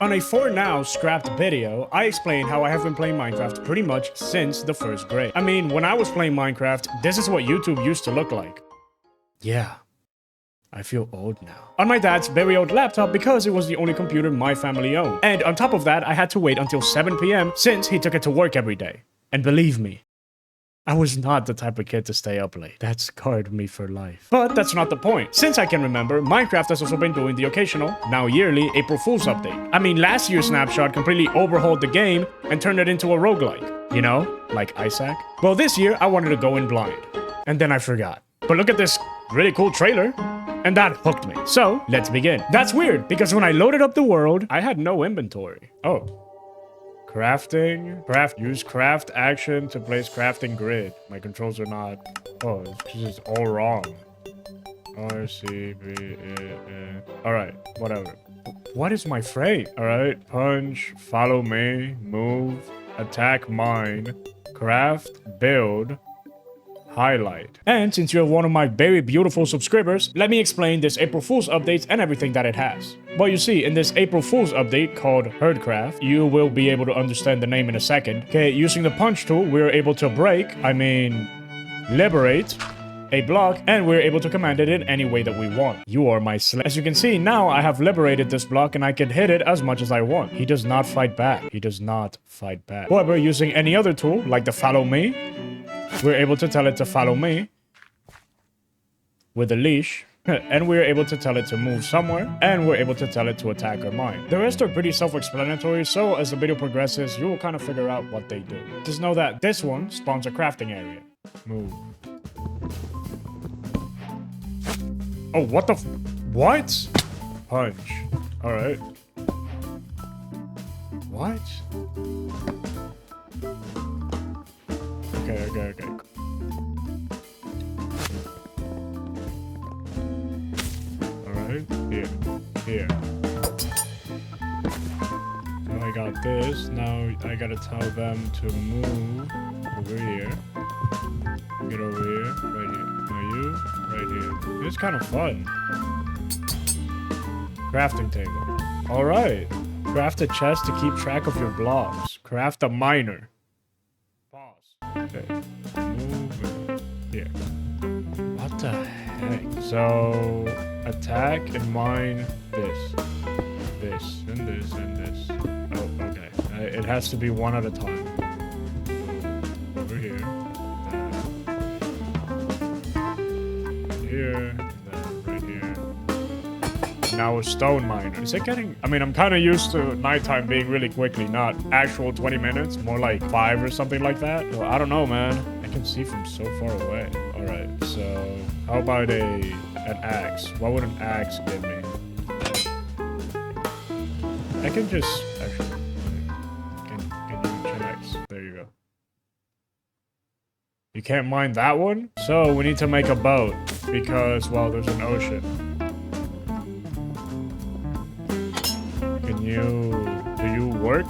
On a for now scrapped video, I explained how I have been playing Minecraft pretty much since the first grade. I mean, when I was playing Minecraft, this is what YouTube used to look like. Yeah. I feel old now. On my dad's very old laptop because it was the only computer my family owned. And on top of that, I had to wait until 7 p.m. since he took it to work every day. And believe me, I was not the type of kid to stay up late. That scarred me for life. But that's not the point. Since I can remember, Minecraft has also been doing the occasional, now yearly, April Fool's update. I mean, last year's snapshot completely overhauled the game and turned it into a roguelike. You know, like Isaac. Well, this year, I wanted to go in blind. And then I forgot. But look at this really cool trailer. And that hooked me. So, let's begin. That's weird, because when I loaded up the world, I had no inventory. Oh. Crafting. Use craft action to place crafting grid. My controls are not... Oh, it's just all wrong. R, C, B, E. Alright, whatever. What is my frame? Alright, punch, follow me, move, attack mine, craft, build, highlight. And since you're one of my very beautiful subscribers, let me explain this April Fool's update and everything that it has. Well, you see, in this April Fool's update called Herdcraft, you will be able to understand the name in a second. Okay, using the punch tool, we're able to liberate a block, and we're able to command it in any way that we want. You are my slave. As you can see, now I have liberated this block and I can hit it as much as I want. He does not fight back. He does not fight back. However, using any other tool, like the follow me, we're able to tell it to follow me with a leash, and we're able to tell it to move somewhere, and we're able to tell it to attack or mine. The rest are pretty self-explanatory, so as the video progresses, you will kind of figure out what they do. Just know that this one spawns a crafting area. Move. Oh, what the what? Punch. Alright. What? Okay. Alright, here. So I got this. Now I gotta tell them to move over here. Get over here, right here. Now you, right here. It's kind of fun. Crafting table. Alright. Craft a chest to keep track of your blocks. Craft a miner. Okay. Move here. What the heck? So attack and mine this, and this, and this. Oh, okay. It has to be one at a time. Over here. Here. Right here. Now a stone miner. Is it getting... I mean, I'm kind of used to nighttime being really quickly, not actual 20 minutes, more like 5 or something like that. Well, I don't know, man. I can see from so far away. All right, so how about an axe? What would an axe give me? I can just... Actually, can you check? There you go. You can't mine that one? So we need to make a boat because, well, there's an ocean. Do you work?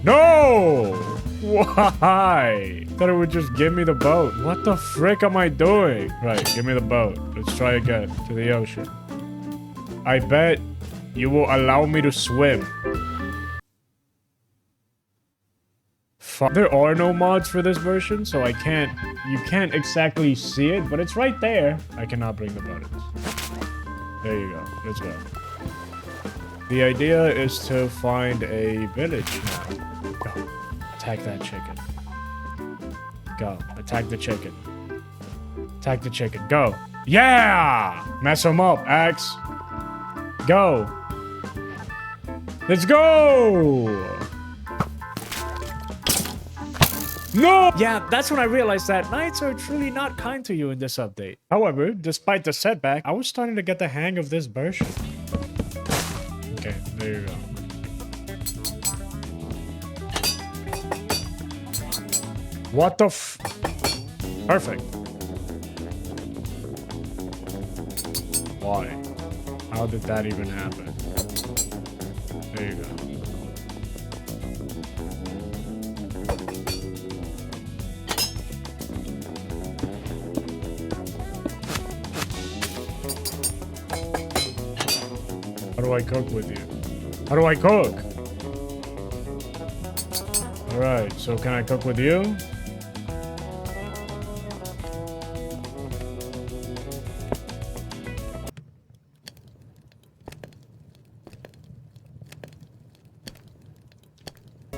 No! Why? Thought it would just give me the boat. What the frick am I doing? Right, give me the boat. Let's try again. To the ocean. I bet you will allow me to swim. There are no mods for this version, so you can't exactly see it, but it's right there. I cannot bring the buttons. There you go. Let's go. The idea is to find a village now. Go. Attack that chicken. Go. Attack the chicken. Attack the chicken. Go. Yeah! Mess him up, axe. Go. Let's go! No! Yeah, that's when I realized that knights are truly not kind to you in this update. However, despite the setback, I was starting to get the hang of this version. Okay, there you go. What the f... Perfect. Why? How did that even happen? There you go. How do I cook with you? How do I cook? Alright, so can I cook with you?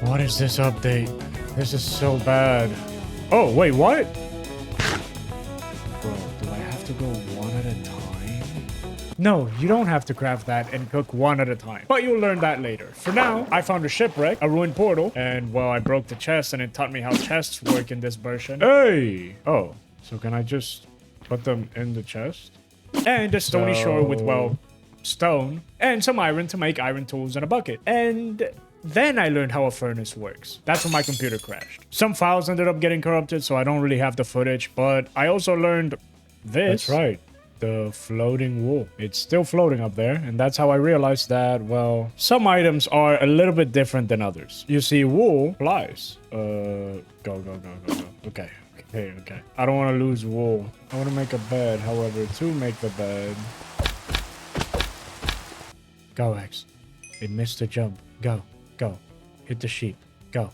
What is this update? This is so bad. Oh, wait, what? Bro, do I have to go one at a time? No, you don't have to craft that and cook one at a time. But you'll learn that later. For now, I found a shipwreck, a ruined portal, and, well, I broke the chest and it taught me how chests work in this version. Hey! Oh, so can I just put them in the chest? And a stony shore with, well, stone and some iron to make iron tools and a bucket. And then I learned how a furnace works. That's when my computer crashed. Some files ended up getting corrupted, so I don't really have the footage, but I also learned this. That's right. The floating wool. It's still floating up there, and that's how I realized that, well, some items are a little bit different than others. You see, wool flies. Go. Okay. I don't want to lose wool. I want to make a bed, however, to make the bed. Go, X. It missed the jump. Go. Hit the sheep. Go.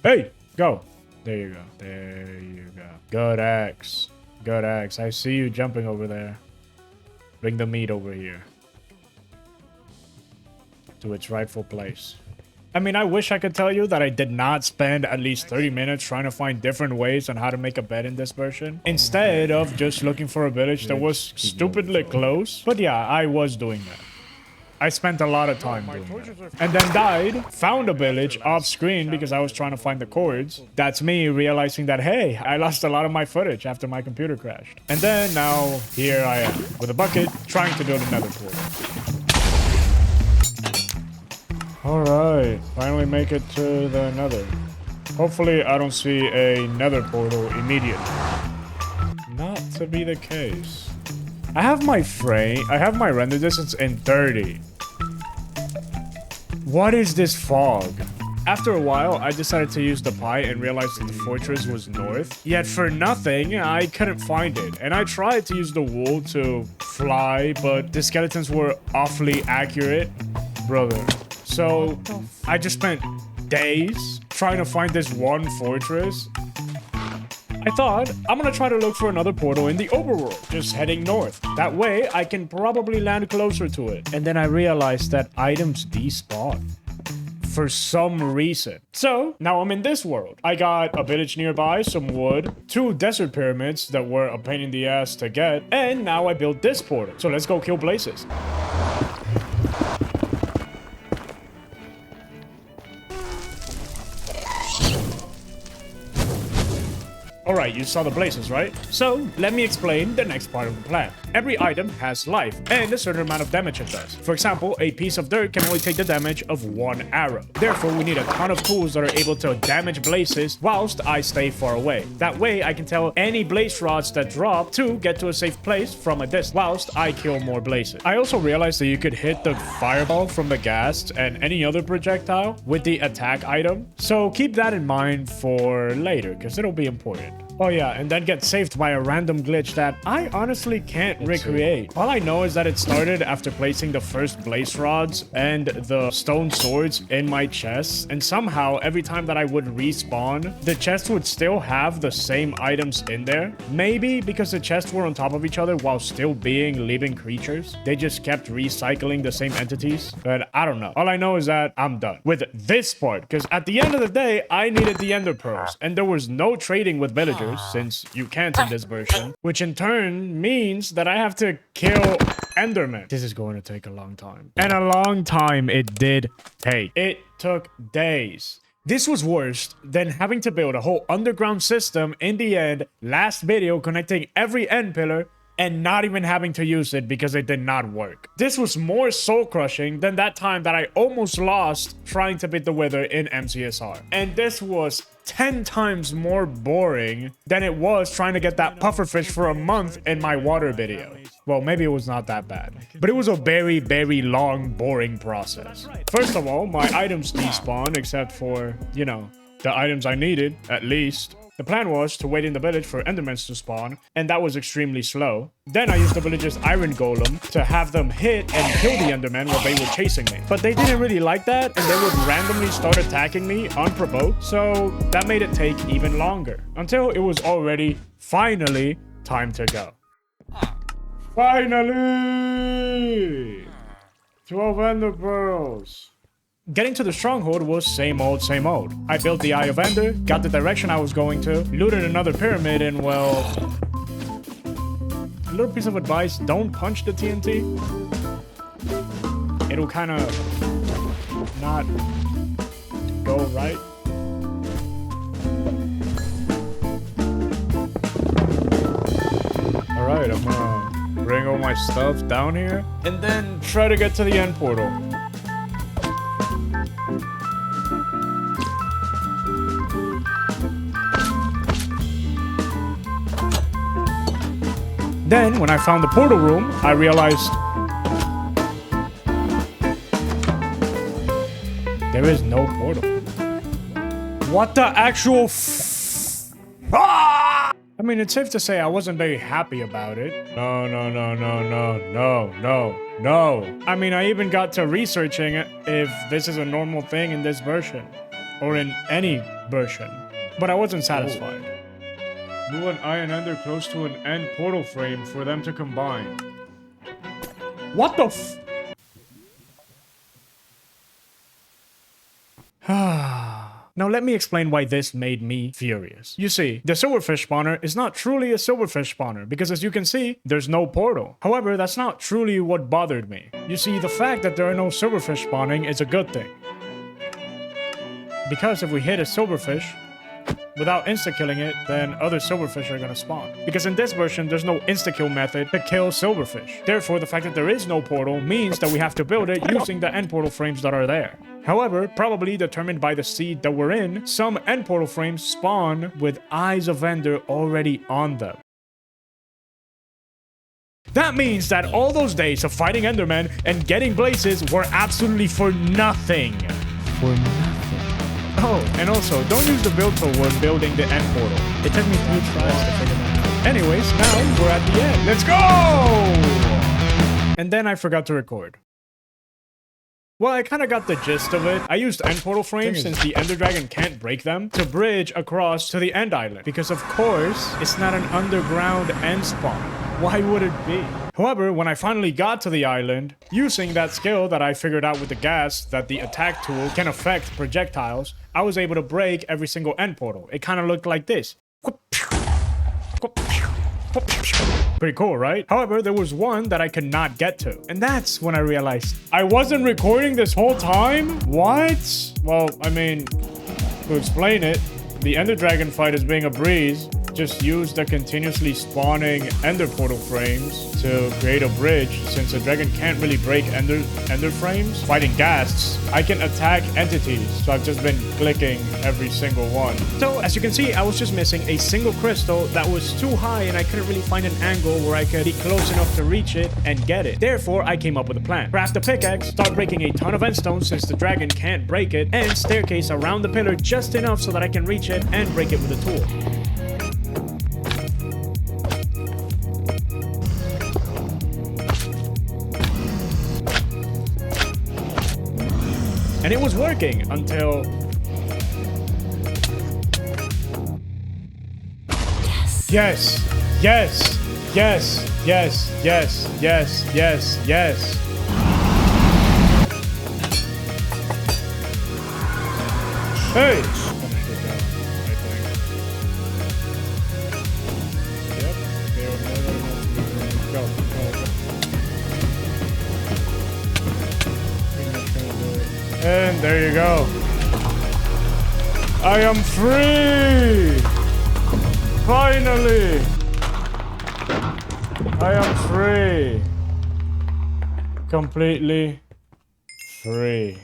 Hey! Go. There you go. Good axe. I see you jumping over there. Bring the meat over here. To its rightful place. I mean, I wish I could tell you that I did not spend at least 30 minutes trying to find different ways on how to make a bed in this version, instead of just looking for a village that was stupidly close. But yeah, I was doing that. I spent a lot of time doing that. And then died, found a village off screen because I was trying to find the cords. That's me realizing that, hey, I lost a lot of my footage after my computer crashed. And then now, here I am, with a bucket, trying to build another portal. Alright, finally make it to the nether. Hopefully I don't see a nether portal immediately. Not to be the case. I have my render distance in 30. What is this fog? After a while, I decided to use the pie and realized that the fortress was north. Yet for nothing, I couldn't find it. And I tried to use the wool to fly, but the skeletons were awfully accurate. Brother. So I just spent days trying to find this one fortress. I thought, I'm gonna try to look for another portal in the overworld, just heading north. That way, I can probably land closer to it. And then I realized that items despawn. For some reason. So, now I'm in this world. I got a village nearby, some wood, 2 desert pyramids that were a pain in the ass to get, and now I built this portal. So let's go kill Blazes. Alright, you saw the blazes, right? So, let me explain the next part of the plan. Every item has life, and a certain amount of damage it does. For example, a piece of dirt can only take the damage of 1 arrow. Therefore, we need a ton of tools that are able to damage blazes whilst I stay far away. That way, I can tell any blaze rods that drop to get to a safe place from a distance whilst I kill more blazes. I also realized that you could hit the fireball from the ghast and any other projectile with the attack item. So keep that in mind for later, because it'll be important. Oh yeah, and then get saved by a random glitch that I honestly can't recreate. All I know is that it started after placing the first blaze rods and the stone swords in my chest, and somehow every time that I would respawn, the chest would still have the same items in there. Maybe because the chests were on top of each other while still being living creatures. They just kept recycling the same entities, but I don't know. All I know is that I'm done with this part, because at the end of the day, I needed the ender pearls, and there was no trading with villagers, since you can't in this version, which in turn means that I have to kill Enderman. This is going to take a long time. And a long time it did take. It took days. This was worse than having to build a whole underground system in the end, last video, connecting every end pillar and not even having to use it because it did not work. This was more soul-crushing than that time that I almost lost trying to beat the Wither in MCSR. And this was 10 times more boring than it was trying to get that pufferfish for a month in my water video. Well, maybe it was not that bad, but it was a very, very long, boring process. First of all, my items despawn except for, you know, the items I needed, at least. The plan was to wait in the village for endermans to spawn, and that was extremely slow. Then I used the village's iron golem to have them hit and kill the enderman while they were chasing me. But they didn't really like that, and they would randomly start attacking me unprovoked, so that made it take even longer. Until it was already, finally, time to go. Finally! 12 ender pearls. Getting to the stronghold was same old, same old. I built the Eye of Ender, got the direction I was going to, looted another pyramid, and well... a little piece of advice, don't punch the TNT. It'll kind of not go right. Alright, I'm gonna bring all my stuff down here, and then try to get to the end portal. Then, when I found the portal room, I realized there is no portal. What the actual I mean, it's safe to say I wasn't very happy about it. No. I mean, I even got to researching if this is a normal thing in this version. Or in any version. But I wasn't satisfied. Move an iron ender close to an end portal frame for them to combine. What the f... Now let me explain why this made me furious. You see, the silverfish spawner is not truly a silverfish spawner because as you can see, there's no portal. However, that's not truly what bothered me. You see, the fact that there are no silverfish spawning is a good thing. Because if we hit a silverfish, without insta-killing it, then other silverfish are gonna spawn. Because in this version, there's no insta-kill method to kill silverfish. Therefore, the fact that there is no portal means that we have to build it using the end portal frames that are there. However, probably determined by the seed that we're in, some end portal frames spawn with Eyes of Ender already on them. That means that all those days of fighting Endermen and getting blazes were absolutely for nothing. For nothing. Oh, and also, don't use the build tool when building the end portal. It took me 3 tries to figure that out. Anyways, now we're at the end. Let's go! And then I forgot to record. Well, I kind of got the gist of it. I used end portal frames since the Ender Dragon can't break them to bridge across to the end island. Because of course, it's not an underground end spawn. Why would it be? However, when I finally got to the island, using that skill that I figured out with the gas that the attack tool can affect projectiles, I was able to break every single end portal. It kind of looked like this. Pretty cool, right? However, there was one that I could not get to. And that's when I realized I wasn't recording this whole time? What? Well, I mean, to explain it, the Ender Dragon fight is being a breeze. Just use the continuously spawning ender portal frames to create a bridge. Since the dragon can't really break ender frames fighting ghasts, I can attack entities, so I've just been clicking every single one. So as you can see, I was just missing a single crystal that was too high and I couldn't really find an angle where I could be close enough to reach it and get it. Therefore, I came up with a plan. Craft a pickaxe, start breaking a ton of endstone since the dragon can't break it, and staircase around the pillar just enough so that I can reach it and break it with a tool. And it was working until... Yes! Yes! Yes! Yes! Yes! Yes! Yes! Yes! Hey! And there you go. I am free! Finally! I am free. Completely free.